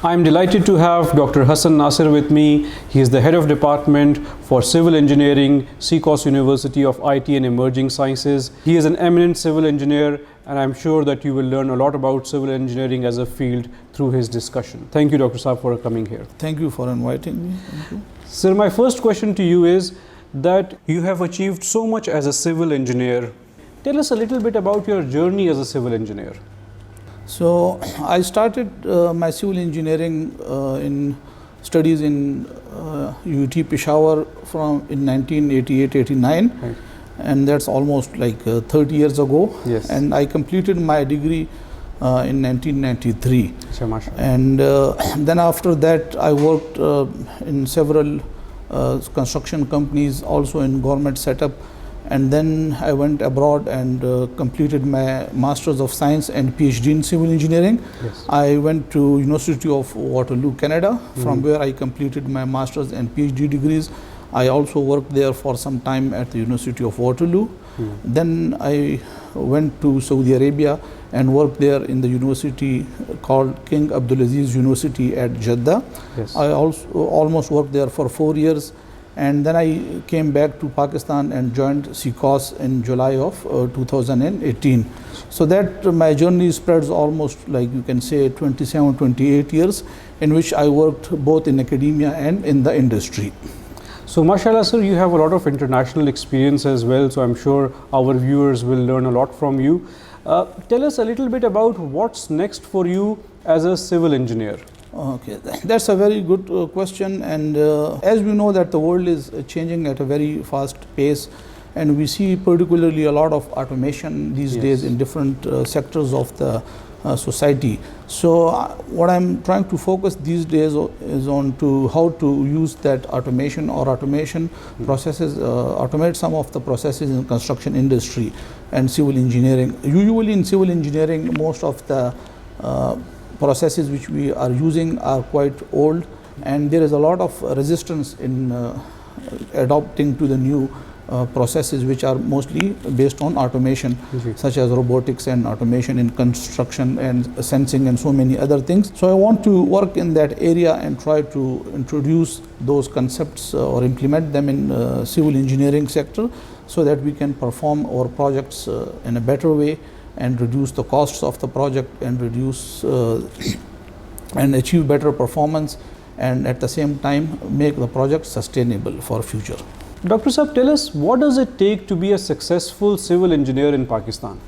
I'm delighted to have Dr. Hassan Nasir with me. He is the head of department for civil engineering, CCOS University of IT and Emerging Sciences. He is an eminent civil engineer, and I'm sure that you will learn a lot about civil engineering as a field through his discussion. Thank you, Dr. Saab, for coming here. Thank you for inviting me. Thank you. Sir, my first question to you is that you have achieved so much as a civil engineer. Tell us a little bit about your journey as a civil engineer. So I started my civil engineering in studies in UT Peshawar in 1988-89, Right. and that's almost like 30 years ago. Yes. And I completed my degree in 1993. So, mashallah. And then after that I worked in several construction companies, also in government setup. And then I went abroad and completed my Masters of Science and PhD in Civil Engineering. Yes. I went to University of Waterloo, Canada, from where I completed my Masters and PhD degrees. I also worked there for some time at the University of Waterloo. Then I went to Saudi Arabia and worked there in the university called King Abdulaziz University at Jeddah. Yes. I also almost worked there for 4 years. And then I came back to Pakistan and joined CCOS in July of 2018. So that my journey spreads almost, like you can say, 27, 28 years, in which I worked both in academia and in the industry. So, mashallah, sir, you have a lot of international experience as well, so I'm sure our viewers will learn a lot from you. Tell us a little bit about what's next for you as a civil engineer. Okay, that's a very good question, and as we know that the world is changing at a very fast pace, and we see particularly a lot of automation these Yes. days in different sectors of the society. So what I'm trying to focus these days is on to how to use that automation or automation processes, automate some of the processes in construction industry and civil engineering. Usually in civil engineering, most of the processes which we are using are quite old, and there is a lot of resistance in adopting to the new processes which are mostly based on automation, such as robotics and automation in construction and sensing and so many other things. So I want to work in that area and try to introduce those concepts or implement them in civil engineering sector, so that we can perform our projects in a better way and reduce the costs of the project and reduce and achieve better performance, and at the same time make the project sustainable for future. Dr. Saab, tell us, what does it take to be a successful civil engineer in Pakistan?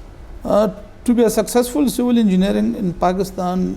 To be a successful civil engineering in Pakistan,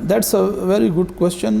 That's a very good question.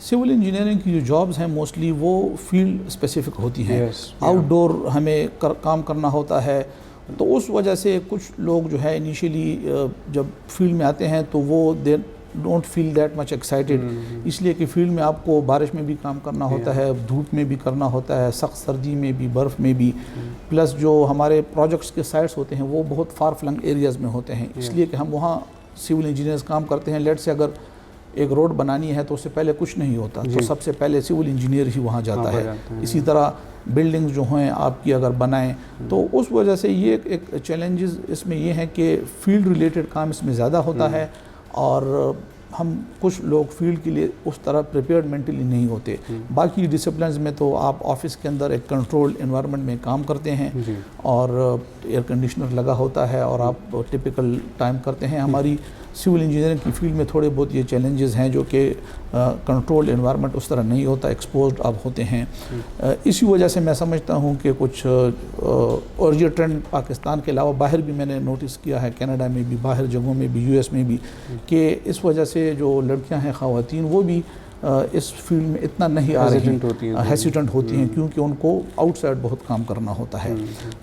Civil engineering کی جو jobs ہیں mostly وہ field specific ہوتی ہیں. Yes, yeah. Out ڈور ہمیں کام کرنا ہوتا ہے, تو اس وجہ سے کچھ لوگ جو ہے انیشیلی جب فیلڈ میں آتے ہیں تو وہ they don't feel that much excited, اس لیے کہ فیلڈ میں آپ کو بارش میں بھی کام کرنا ہوتا ہے, دھوپ میں بھی کرنا ہوتا ہے, سخت سردی میں بھی, برف میں بھی, پلس جو ہمارے پروجیکٹس کے سائٹس ہوتے ہیں وہ بہت فار فلنگ ایریاز میں ہوتے ہیں, اس لیے کہ ہم وہاں سول انجینئرز کام کرتے ہیں. لیٹ سے اگر ایک روڈ بنانی ہے تو اس سے پہلے کچھ نہیں ہوتا, تو سب سے پہلے سول انجینئر ہی وہاں جاتا ہے. اسی طرح بلڈنگز جو ہیں آپ کی اگر بنائیں, تو اس وجہ سے یہ ایک چیلنجز اس میں یہ ہیں کہ فیلڈ ریلیٹڈ کام اس میں زیادہ ہوتا ہے, اور ہم کچھ لوگ فیلڈ کے لیے اس طرح پریپیئرڈ مینٹلی نہیں ہوتے. باقی ڈسپلنز میں تو آپ آفس کے اندر ایک کنٹرول انوائرمنٹ میں کام کرتے ہیں, اور ایئر کنڈیشنر لگا ہوتا ہے اور آپ ٹپیکل ٹائم کرتے ہیں. ہماری سول انجینئرنگ کی فیلڈ میں تھوڑے بہت یہ چیلنجز ہیں جو کہ کنٹرول انوائرمنٹ اس طرح نہیں ہوتا, ایکسپوزڈ آپ ہوتے ہیں. اسی وجہ سے میں سمجھتا ہوں کہ کچھ اور یہ ٹرینڈ پاکستان کے علاوہ باہر بھی میں نے نوٹس کیا ہے, کینیڈا میں بھی, باہر جگہوں میں بھی, US میں بھی, کہ اس وجہ سے جو لڑکیاں ہیں خواتین وہ بھی اس فیلڈ میں اتنا نہیں آ رہی ہیں, ہیسیٹنٹ ہوتی ہیں, کیونکہ ان کو آؤٹ سائڈ بہت کام کرنا ہوتا ہے.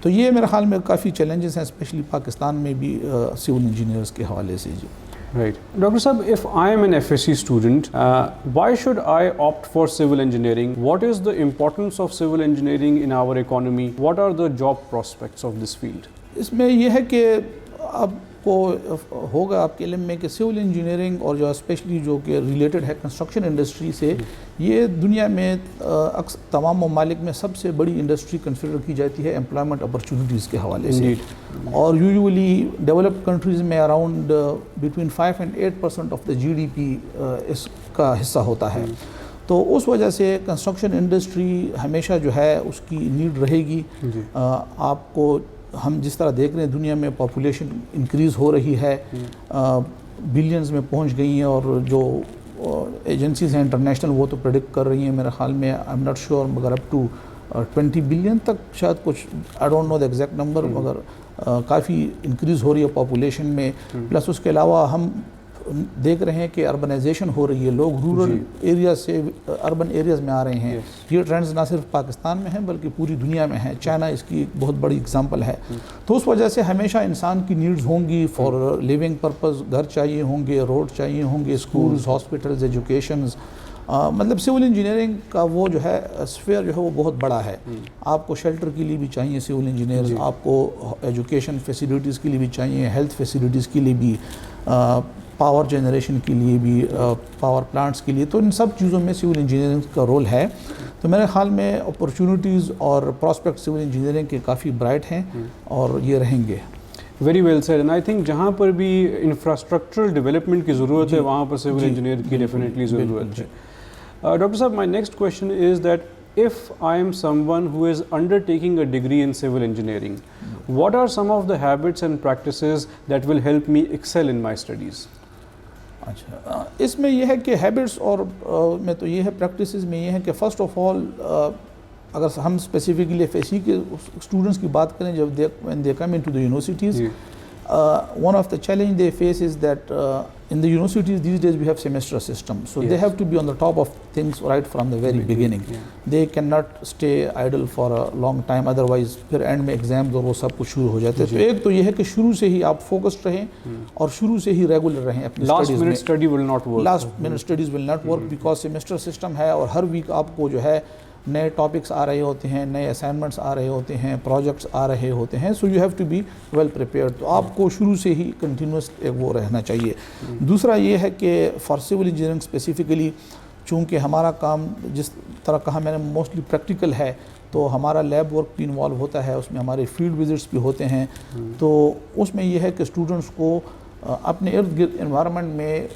تو یہ میرے خیال میں کافی چیلنجز ہیں, اسپیشلی پاکستان میں بھی سول انجینئرز کے حوالے سے. جی Right. Dr. Sahab, if I am an FSC student, why should I opt for civil engineering? What is the importance of civil engineering in our economy? What are the job prospects of this field? اس میں یہ ہے کہ آپ کو ہوگا آپ کے علم میں کہ سول انجینئرنگ اور جو اسپیشلی جو کہ ریلیٹڈ ہے کنسٹرکشن انڈسٹری سے, یہ دنیا میں تمام ممالک میں سب سے بڑی انڈسٹری کنسیڈر کی جاتی ہے امپلائمنٹ اپرچونیٹیز کے حوالے سے. اور یوزولی ڈیولپڈ کنٹریز میں around between 5 and 8% of the GDP اس کا حصہ ہوتا ہے. تو اس وجہ سے کنسٹرکشن انڈسٹری ہمیشہ جو ہے اس کی نیڈ رہے گی. آپ کو ہم جس طرح دیکھ رہے ہیں دنیا میں پاپولیشن انکریز ہو رہی ہے, بلینز میں پہنچ گئی ہیں, اور جو ایجنسیز ہیں انٹرنیشنل وہ تو پریڈکٹ کر رہی ہیں میرے خیال میں, آئی ایم ناٹ شیور, مگر اپ ٹو 20 بلین تک شاید کچھ, I don't know the exact number, مگر کافی انکریز ہو رہی ہے پاپولیشن میں. پلس اس کے علاوہ ہم دیکھ رہے ہیں کہ اربنائزیشن ہو رہی ہے, لوگ رورل ایریاز سے اربن ایریاز میں آ رہے ہیں. یہ ٹرینڈز نہ صرف پاکستان میں ہیں بلکہ پوری دنیا میں ہیں. چائنا اس کی ایک بہت بڑی اگزامپل ہے. تو اس وجہ سے ہمیشہ انسان کی نیڈز ہوں گی فار لیونگ پرپز, گھر چاہیے ہوں گے, روڈ چاہیے ہوں گے, اسکولز, ہاسپٹلز, ایجوکیشنز. مطلب سول انجینئرنگ کا وہ جو ہے اسفیئر جو ہے وہ بہت بڑا ہے. آپ کو شیلٹر کے لیے بھی چاہیے سول انجینئرز, آپ کو ایجوکیشن فیسیلیٹیز کے لیے بھی چاہیے, ہیلتھ فیسیلیٹیز کے لیے بھی, پاور جنریشن کے لیے بھی, پاور پلانٹس کے لیے. تو ان سب چیزوں میں سول انجینئرنگ کا رول ہے. تو میرے خیال میں اپرچونیٹیز اور پراسپیکٹ سول انجینئرنگ کے کافی برائٹ ہیں اور یہ رہیں گے. Very well said. And I think جہاں پر بھی انفراسٹرکچرل ڈیولپمنٹ کی ضرورت ہے وہاں پر سول انجینئر کی ڈیفینیٹلی ضرورت ہے. ڈاکٹر صاحب, my next question is that if I am someone who is undertaking a degree in civil engineering, what are some of the habits and practices that will help me excel in my studies? اچھا, اس میں یہ ہے کہ habits اور میں تو یہ ہے پریکٹسز میں یہ ہے کہ فرسٹ آف آل اگر ہم اسپیسیفکلی FSC کے اسٹوڈنٹس کی بات کریں, جب when they come into the universities, one of the challenge they face is that in the universities these days we have semester system, so they have to be on the top of things right from the very beginning. They cannot stay idle for a long time, otherwise پھر and میں exams اور وہ سب کچھ شروع ہو جاتے ہیں. تو ایک تو یہ ہے کہ شروع سے ہی آپ فوکسڈ رہیں اور شروع سے ہی ریگولر رہیں اپنی اسٹڈیز میں. Last minute study will not work. Last minute studies will not work because semester system ہے, اور ہر ویک آپ کو جو ہے نئے ٹاپکس آ رہے ہوتے ہیں, نئے اسائنمنٹس آ رہے ہوتے ہیں, پروجیکٹس آ رہے ہوتے ہیں. So you have to be well prepared. تو آپ کو شروع سے ہی کنٹینیوس ایک وہ رہنا چاہیے. دوسرا یہ ہے کہ فار سول انجینئرنگ اسپیسیفکلی, چونکہ ہمارا کام جس طرح کہا میں نے موسٹلی پریکٹیکل ہے, تو ہمارا لیب ورک بھی انوالو ہوتا ہے, اس میں ہمارے فیلڈ وزٹس بھی ہوتے ہیں. تو اس میں یہ ہے کہ اسٹوڈنٹس کو اپنے ارد گرد انوائرمنٹ میں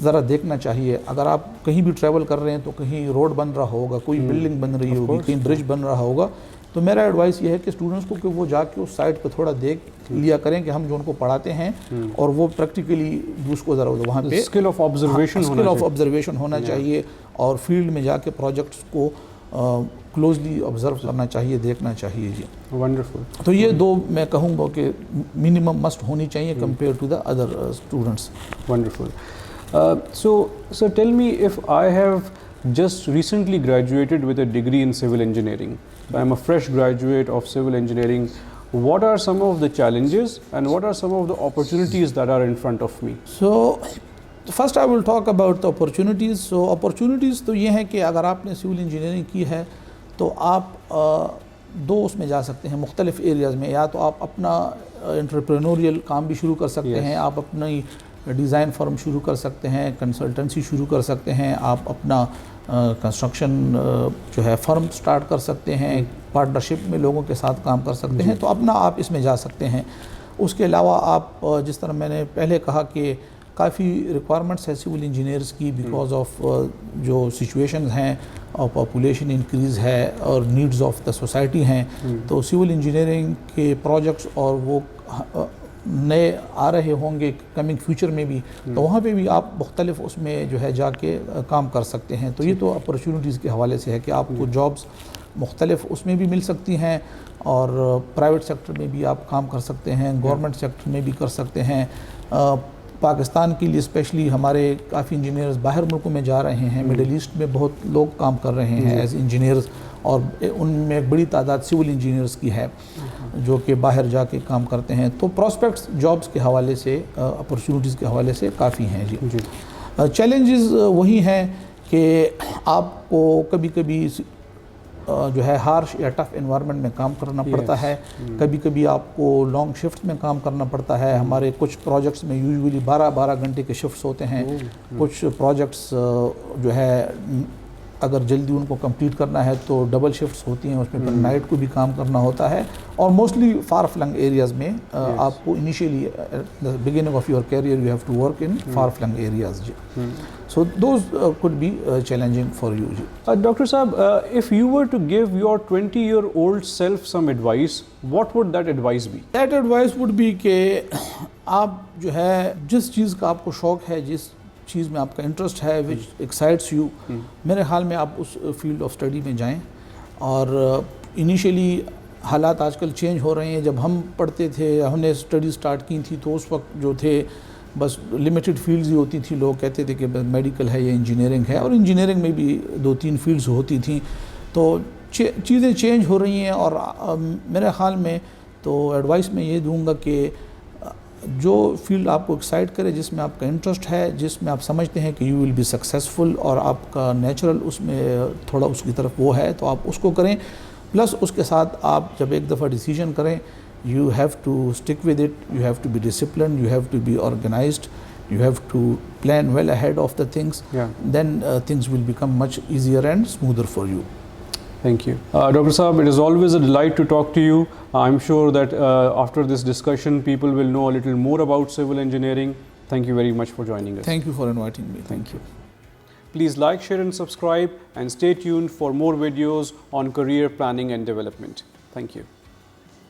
ذرا دیکھنا چاہیے. اگر آپ کہیں بھی ٹریول کر رہے ہیں تو کہیں روڈ بن رہا ہوگا, کوئی بلڈنگ بن رہی ہوگی, کہیں برج بن رہا ہوگا, تو میرا ایڈوائس یہ ہے کہ اسٹوڈنٹس کو کہ وہ جا کے اس سائٹ پہ تھوڑا دیکھ لیا کریں کہ ہم جو ان کو پڑھاتے ہیں, اور وہ پریکٹیکلی اس کو ذرا وہاں پہ اسکل آف آبزرویشن ہونا چاہیے, اور فیلڈ میں جا کے پروجیکٹس کو کلوزلی آبزرو کرنا چاہیے, دیکھنا چاہیے. جی ونڈرفل. تو یہ دو میں کہوں گا کہ منیمم مسٹ ہونی چاہیے compare to the other students. Wonderful. So, sir, tell me, if I have just recently graduated with a degree in civil engineering, I am a fresh graduate of civil engineering, what are some of the challenges and what are some of the opportunities that are in front of me? So first I will talk about the opportunities. So opportunities تو یہ ہیں کہ اگر آپ نے civil engineering کی ہے تو آپ دو اس میں جا سکتے ہیں مختلف ایریاز میں. یا تو آپ اپنا انٹرپرینوریل کام بھی شروع کر سکتے ہیں, آپ اپنی ڈیزائن فرم شروع کر سکتے ہیں, کنسلٹنسی شروع کر سکتے ہیں, آپ اپنا کنسٹرکشن جو ہے فرم سٹارٹ کر سکتے ہیں, پارٹنرشپ میں لوگوں کے ساتھ کام کر سکتے ہیں, تو اپنا آپ اس میں جا سکتے ہیں. اس کے علاوہ آپ جس طرح میں نے پہلے کہا کہ کافی ریکوائرمنٹس ہے سول انجینئرز کی بیکاز آف جو سچویشنز ہیں اور پاپولیشن انکریز ہے اور نیڈز آف دا سوسائٹی ہیں, تو سول انجینئرنگ کے پروجیکٹس اور وہ نئے آ رہے ہوں گے کمنگ فیوچر میں بھی, تو وہاں پہ بھی آپ مختلف اس میں جو ہے جا کے کام کر سکتے ہیں. تو یہ تو اپرچونیٹیز کے حوالے سے ہے کہ آپ کو جابس مختلف اس میں بھی مل سکتی ہیں اور پرائیویٹ سیکٹر میں بھی آپ کام کر سکتے ہیں, گورنمنٹ سیکٹر میں بھی کر سکتے ہیں. پاکستان کے لیے اسپیشلی ہمارے کافی انجینئرز باہر ملکوں میں جا رہے ہیں, مڈل ایسٹ میں بہت لوگ کام کر رہے ہیں ایز انجینئرز, اور ان میں ایک بڑی تعداد سول انجینئرز کی ہے جو کہ باہر جا کے کام کرتے ہیں. تو پراسپیکٹس جابس کے حوالے سے, اپرچونیٹیز کے حوالے سے کافی ہیں. جی چیلنجز وہی ہیں کہ آپ کو کبھی کبھی جو ہے ہارش یا ٹف انوائرمنٹ میں کام کرنا پڑتا ہے, کبھی کبھی آپ کو لانگ شفٹ میں کام کرنا پڑتا ہے. ہمارے کچھ پروجیکٹس میں یوزولی 12 گھنٹے کے شفٹس ہوتے ہیں. کچھ پروجیکٹس جو ہے اگر جلدی ان کو کمپلیٹ کرنا ہے تو ڈبل شفٹس ہوتی ہیں, اس میں نائٹ کو بھی کام کرنا ہوتا ہے. اور موسٹلی فار فلنگ ایریاز میں آپ کو initially beginning of your career you have to work in far flung areas. جی so those could be challenging for you. Dr. Saab, if you were to give your 20-year-old self some advice, what would that advice be? That advice would be کہ آپ جو ہے جس چیز کا آپ کو شوق ہے, جس چیز میں آپ کا انٹرسٹ ہے, which excites you, میرے خیال میں آپ اس فیلڈ آف اسٹڈی میں جائیں. اور انیشیلی حالات آج کل چینج ہو رہے ہیں. جب ہم پڑھتے تھے, ہم نے اسٹڈی اسٹارٹ کی تھی, تو اس وقت جو تھے بس لمیٹڈ فیلڈز ہی ہوتی تھی. لوگ کہتے تھے کہ میڈیکل ہے یا انجینئرنگ ہے, اور انجینئرنگ میں بھی 2-3 فیلڈز ہوتی تھیں. تو چیزیں چینج ہو رہی ہیں, اور میرے خیال میں تو ایڈوائس میں یہ دوں گا کہ جو فیلڈ آپ کو ایکسائٹ کرے, جس میں آپ کا انٹرسٹ ہے, جس میں آپ سمجھتے ہیں کہ یو ول بی سکسیزفل اور آپ کا نیچرل اس میں تھوڑا اس کی طرف وہ ہے, تو آپ اس کو کریں. پلس اس کے ساتھ آپ جب ایک دفعہ ڈیسیجن کریں, you have to stick with it, you have to be disciplined, you have to be organized, you have to plan well ahead of the things. Then things will become much easier and smoother for you. Thank you. Dr. Saab, it is always a delight to talk to you. I'm sure that after this discussion, people will know a little more about civil engineering. Thank you very much for joining us. Thank you for inviting me. Thank you. Please like, share and subscribe, and stay tuned for more videos on career planning and development. Thank you.